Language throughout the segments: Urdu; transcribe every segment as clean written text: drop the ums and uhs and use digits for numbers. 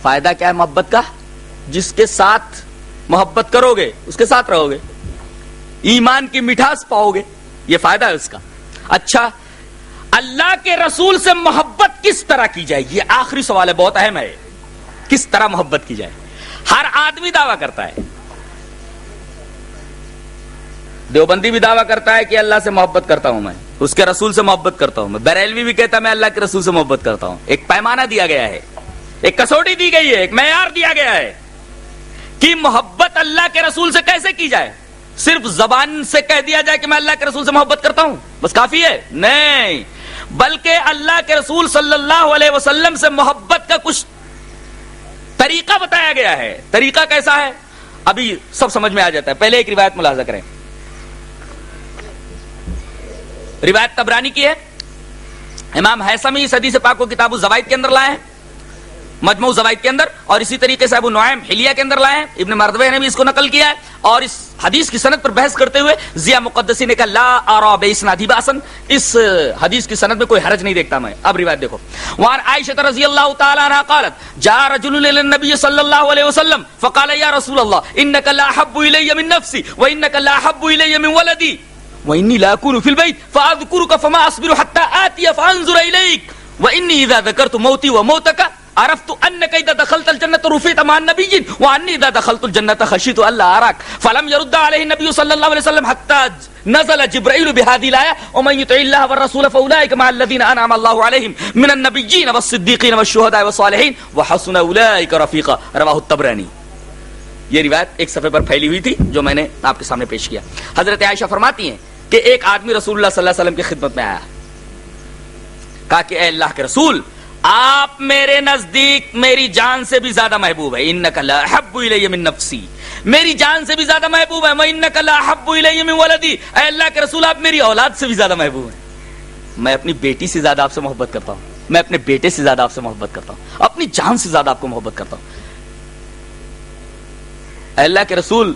فائدہ کیا ہے محبت کا؟ جس کے ساتھ محبت کرو گے اس کے ساتھ رہو گے، ایمان کی مٹھاس پاؤ گے، یہ فائدہ ہے اس کا۔ اچھا، اللہ کے رسول سے محبت کس طرح کی جائے؟ یہ آخری سوال ہے، بہت اہم ہے۔ کس طرح محبت کی جائے؟ ہر آدمی دعویٰ کرتا ہے، دیوبندی بھی دعویٰ کرتا ہے کہ اللہ سے محبت کرتا ہوں، میں اس کے رسول سے محبت کرتا ہوں، میں بریلوی بھی کہتا ہے میں اللہ کے رسول سے محبت کرتا ہوں۔ ایک پیمانہ دیا گیا ہے، ایک کسوٹی دی گئی ہے، ایک معیار دیا گیا ہے کہ محبت اللہ کے رسول سے کیسے کی جائے۔ صرف زبان سے کہہ دیا جائے کہ میں اللہ کے رسول سے محبت کرتا ہوں بس کافی ہے؟ نہیں، بلکہ اللہ کے رسول صلی اللہ علیہ وسلم سے محبت کا کچھ طریقہ بتایا گیا ہے۔ طریقہ کیسا ہے ابھی سب سمجھ میں آ جاتا ہے۔ پہلے ایک روایت ملاحظہ کریں، روایت طبرانی کی ہے، امام حیثمی اس حدیث پاک کو کتاب الزوائد کے اندر لائے ہیں، مجموع الزوائد کے اندر، اور اسی طریقے سے ابو نعیم حلیہ کے اندر لائے ہیں، ابن مردویہ نے بھی اس کو نقل کیا ہے، اور اس حدیث کی سند پر بحث کرتے ہوئے ضیاء مقدسی نے کہا لا ارى باسنادہ باسا، اس حدیث کی سند میں کوئی حرج نہیں دیکھتا میں۔ اب روایت دیکھو، وعن عائشہ رضی اللہ تعالی عنہا قالت جاء رجل الى النبي صلی اللہ علیہ وسلم فقال یا رسول اللہ انك لا احب الي من نفسي وانك لا احب الي من ولدي وإني لا أكون في البيت فأذكرك فما أصبر حتى آتي فأنظر إليك وإني إذا ذكرت موتي وموتك عرفت أنك إذا دخلت الجنة رفعت مع النبيين وأني إذا دخلت الجنة خشيت ألا أراك فلم يرد عليه النبي صلى الله عليه وسلم حتى نزل جبرائيل بهذه الآية ومن يطع الله والرسول فأولئك مع الذين أنعم الله عليهم من النبيين والصديقين والشهداء والصالحين وحسن أولئك رفيقا رواه الطبراني۔ یہ روایت ایک صفحے پر پھیلی ہوئی تھی جو میں نے آپ کے سامنے پیش کیا۔ حضرت عائشہ فرماتی ہیں کہ ایک آدمی رسول اللہ صلی اللہ علیہ وسلم کی خدمت میں آیا، کہا کہ اے اللہ کے رسول، آپ میرے نزدیک میری جان سے بھی زیادہ محبوب ہے، انک لا احب الی من نفسی، میری جان سے بھی زیادہ محبوب ہے، وانک لا احب الی من ولدی، اے اللہ کے رسول آپ میری اولاد سے بھی زیادہ محبوب ہیں، میں اپنی بیٹی سے زیادہ آپ سے محبت کرتا ہوں، میں اپنے بیٹے سے زیادہ آپ سے محبت کرتا ہوں، اپنی جان سے زیادہ آپ کو محبت کرتا ہوں۔ اے اللہ کے رسول،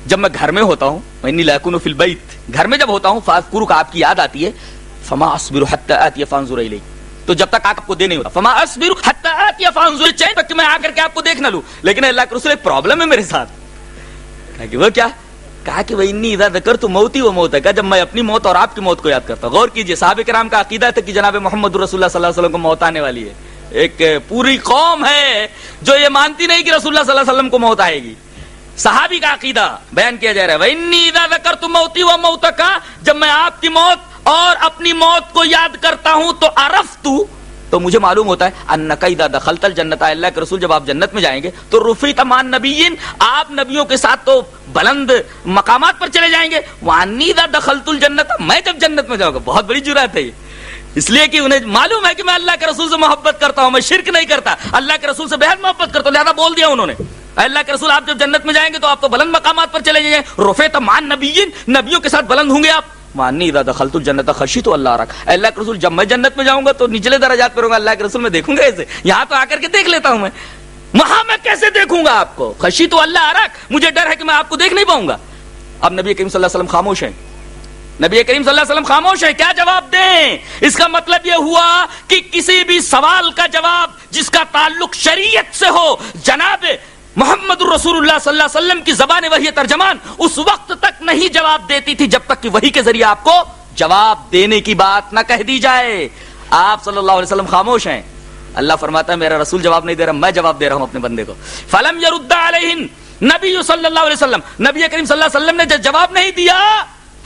جب میں گھر میں ہوتا ہوں، وانی لا اکون فی البیت، گھر میں جب ہوتا ہوں، فاذکرک آپ کی یاد آتی ہے، فما اصبر حتی آتی فانظر الیک، تو جب تک آپ کو دے نہیں ہوتا، فما اصبر حتی آتی فانظر، چاہے تک کہ میں آ کر کے آپ کو دیکھ نہ لوں، لیکن اللہ کے رسول ایک پرابلم ہے میرے ساتھ۔ کہا کہ وہ کیا؟ کہا کہ وانی اذا ذکرت موتی و موتک، جب میں اپنی موت اور آپ کی موت کو یاد کرتا ہوں۔ غور کیجئے، صحابہ کرام کا عقیدہ تھا کہ جناب محمد رسول اللہ صلی اللہ علیہ وسلم کو موت آنے والی ہے، ایک پوری قوم ہے جو یہ مانتی نہیں کہ رسول اللہ صلی اللہ علیہ وسلم کو موت آئے گی۔ صحابی کا عقیدہ بیان کیا جا رہا ہے، وَإِنِّي إِذَا ذَكَرْتُ مَوْتِي وَمَوْتَكَ، جب میں آپ کی موت اور اپنی موت کو یاد کرتا ہوں تو عرفت، تو مجھے معلوم ہوتا ہے انک اذا دخلت الجنت، اللہ کے رسول جب آپ جنت میں جائیں گے تو رفعت مع النبیین، آپ نبیوں کے ساتھ تو بلند مقامات پر چلے جائیں گے، وانی اذا دخلت الجنت، میں جب جنت میں جاؤں گا۔ بہت بڑی جرأت ہے یہ، اس لیے کہ انہیں معلوم ہے کہ میں اللہ کے رسول سے محبت کرتا ہوں، میں شرک نہیں کرتا، اللہ کے رسول سے بہت محبت کرتا ہوں، لہذا بول دیا انہوں نے اللہ کے رسول آپ جب جنت میں جائیں گے تو آپ تو بلند مقامات پر چلے جائیں، رفعت مع النبیین، نبیوں کے ساتھ بلند ہوں گے آپ، وانی اذا دخلت الجنت خشیت اللہ اراک، اللہ کے رسول جب میں جنت میں جاؤں گا تو نچلے درجات پر ہوں گا، اللہ کے رسول میں دیکھوں گا ایسے، یہاں تو آ کر کے دیکھ لیتا ہوں میں، وہاں میں کیسے دیکھوں گا آپ کو؟ خشیت اللہ اراک، مجھے ڈر ہے کہ میں آپ کو دیکھ نہیں پاؤں گا۔ اب نبی کریم صلی اللہ علیہ وسلم خاموش ہیں، نبی کریم صلی اللہ علیہ وسلم خاموش ہے، کیا جواب دیں؟ اس کا مطلب یہ ہوا کہ کسی بھی سوال کا جواب جس کا تعلق شریعت سے ہو، جناب محمد الرسول اللہ صلی اللہ علیہ وسلم کی زبان وحی ترجمان اس وقت تک نہیں جواب دیتی تھی جب تک کہ وحی کے ذریعے آپ کو جواب دینے کی بات نہ کہہ دی جائے۔ آپ صلی اللہ علیہ وسلم خاموش ہیں، اللہ فرماتا ہے میرا رسول جواب نہیں دے رہا، میں جواب دے رہا ہوں اپنے بندے کو۔ فلم يرد علیہن، نبی صلی اللہ علیہ وسلم، نبی کریم صلی اللہ علیہ وسلم نے جواب نہیں دیا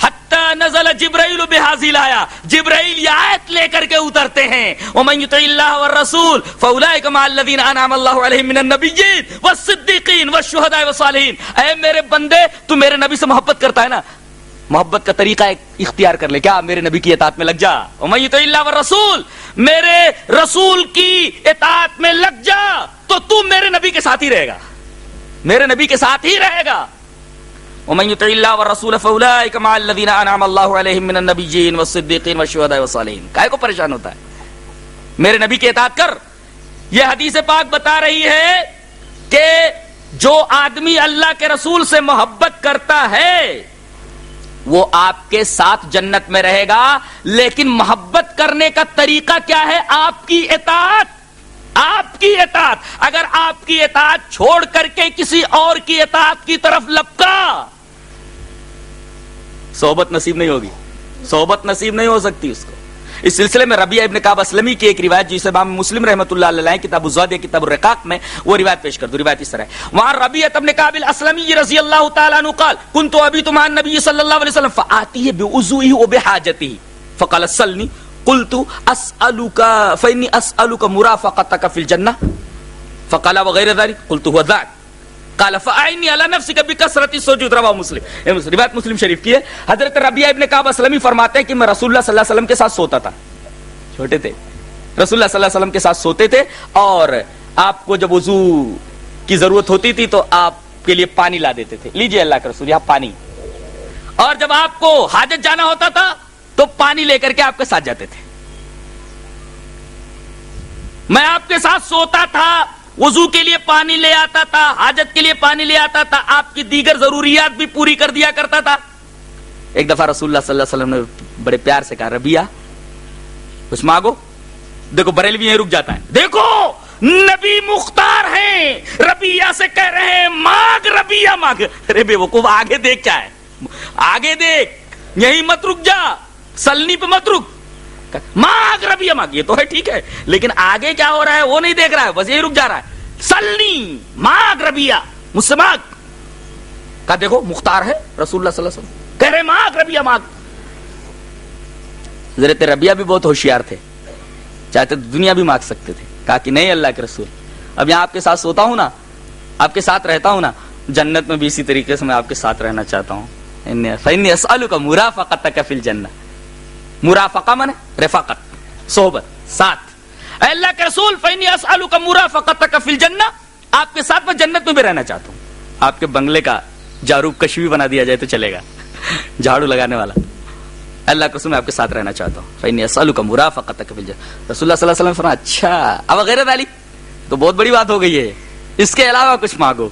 حتی نزل جبرائیل بہذی الآیہ، جبرائیل یہ آیت لے کر کے اترتے ہیں، ومن یطع اللہ والرسول فاولئک مع الذین انعم اللہ علیہم من النبیین والصدیقین والشہداء والصالحین۔ اے میرے بندے، تو میرے نبی سے محبت کرتا ہے نا، محبت کا طریقہ ایک اختیار کر لے، کیا میرے نبی کی اطاعت میں لگ جا، ومن یطع اللہ والرسول، میرے رسول کی اطاعت میں لگ جا تو میرے نبی کے ساتھ ہی رہے گا، میرے نبی کے ساتھ ہی رہے گا۔ ومن يطع الله والرسول فاولئك مع الذين انعم الله عليهم من النبيين والصديقين والشهداء والصالحين۔ کائے کو پریشان ہوتا ہے؟ میرے نبی کی اطاعت کر۔ یہ حدیث پاک بتا رہی ہے کہ جو آدمی اللہ کے رسول سے محبت کرتا ہے وہ آپ کے ساتھ جنت میں رہے گا، لیکن محبت کرنے کا طریقہ کیا ہے؟ آپ کی اطاعت۔ آپ کی اطاعت. اگر آپ کی اطاعت چھوڑ کر کے کسی اور کی اطاعت کی طرف لپکا, صحبت نصیب نہیں ہوگی, صحبت نصیب نہیں ہو سکتی اس کو. اس سلسلے میں ربیعہ ابن کعب اسلمی کی ایک روایت جسے امام مسلم رحمۃ اللہ علیہ کتاب الزہد کتاب الرقاق میں وہ روایت پیش کر دو. روایت اس طرح ہے, وہاں ربیعہ ابن کعب الاسلمی رضی اللہ تعالی عنہ قال كنت ابيت مع النبي صلی اللہ علیہ وسلم فآتيه بوضوئه وبحاجته فقال سلني قلت اسالك فاني اسالك مرافقتك في الجنه فقال وغير ذلك قلت هو ذاك قال فاعني على نفسك بكثرة السجود. رواه مسلم. روایت مسلم شریف کی ہے. حضرت ربیعہ ابن کعب اسلمی فرماتے ہیں کہ میں رسول اللہ صلی اللہ علیہ وسلم کے ساتھ سوتا تھا, چھوٹے تھے, رسول اللہ صلی اللہ علیہ وسلم کے ساتھ سوتے تھے, اور آپ کو جب وضو کی ضرورت ہوتی تھی تو آپ کے لیے پانی لا دیتے تھے, لیجئے اللہ کے رسول یہاں پانی, اور جب آپ کو حاجت جانا ہوتا تھا تو پانی لے کر کے آپ کے ساتھ جاتے تھے. میں آپ کے ساتھ سوتا تھا, وضو کے لیے پانی لے آتا تھا, حاجت کے لیے پانی لے آتا تھا, آپ کی دیگر ضروریات بھی پوری کر دیا کرتا تھا. ایک دفعہ رسول اللہ صلی اللہ علیہ وسلم نے بڑے پیار سے کہا ربیعہ کچھ مانگو. دیکھو بریلوی یہیں رک جاتا ہے, دیکھو نبی مختار ہیں, ربیعہ سے کہہ رہے ہیں مانگ ربیعہ مانگ. ارے بے وقوف آگے دیکھ کیا ہے, آگے دیکھ, یہیں مت رک جا, سلنی پہ مت رک, مانگ ربیعہ مانگ. یہ تو ہے ٹھیک ہے, لیکن آگے کیا ہو رہا ہے وہ نہیں دیکھ رہا ہے, بس یہی رک جا رہا ہے. سلنی مانگ ربیعہ مجھ سے مانگ. کہا دیکھو مختار ہے رسول اللہ صلی اللہ علیہ وسلم کہہ رہے مانگ ربیعہ مانگ. حضرت ربیعہ بھی بہت ہوشیار تھے, چاہتے تو دنیا بھی مانگ سکتے تھے. کہا کہ نہیں اللہ کے رسول, اب یہاں آپ کے ساتھ سوتا ہوں نا, آپ کے ساتھ رہتا ہوں نا, جنت میں بھی اسی طریقے سے میں آپ کے ساتھ رہنا چاہتا ہوں. فإني أسألك مرافقتك في الجنة. مرافقہ من رفاقت, صحبت, ساتھ. اے اللہ کے رسول فإني أسألك مرافقتك في الجنة, آپ کے ساتھ میں جنت میں بھی رہنا چاہتا ہوں. آپ کے بنگلے کا جاروب کشوی بنا دیا جائے تو چلے گا, جھاڑو لگانے والا. اللہ کے رسول میں آپ کے ساتھ رہنا چاہتا ہوں. فإني أسألك مرافقتك في الجنة. رسول اللہ صلی اللہ علیہ وسلم فرمایا اچھا اب غیر ذلك, تو بہت بڑی بات ہو گئی ہے, اس کے علاوہ کچھ مانگو.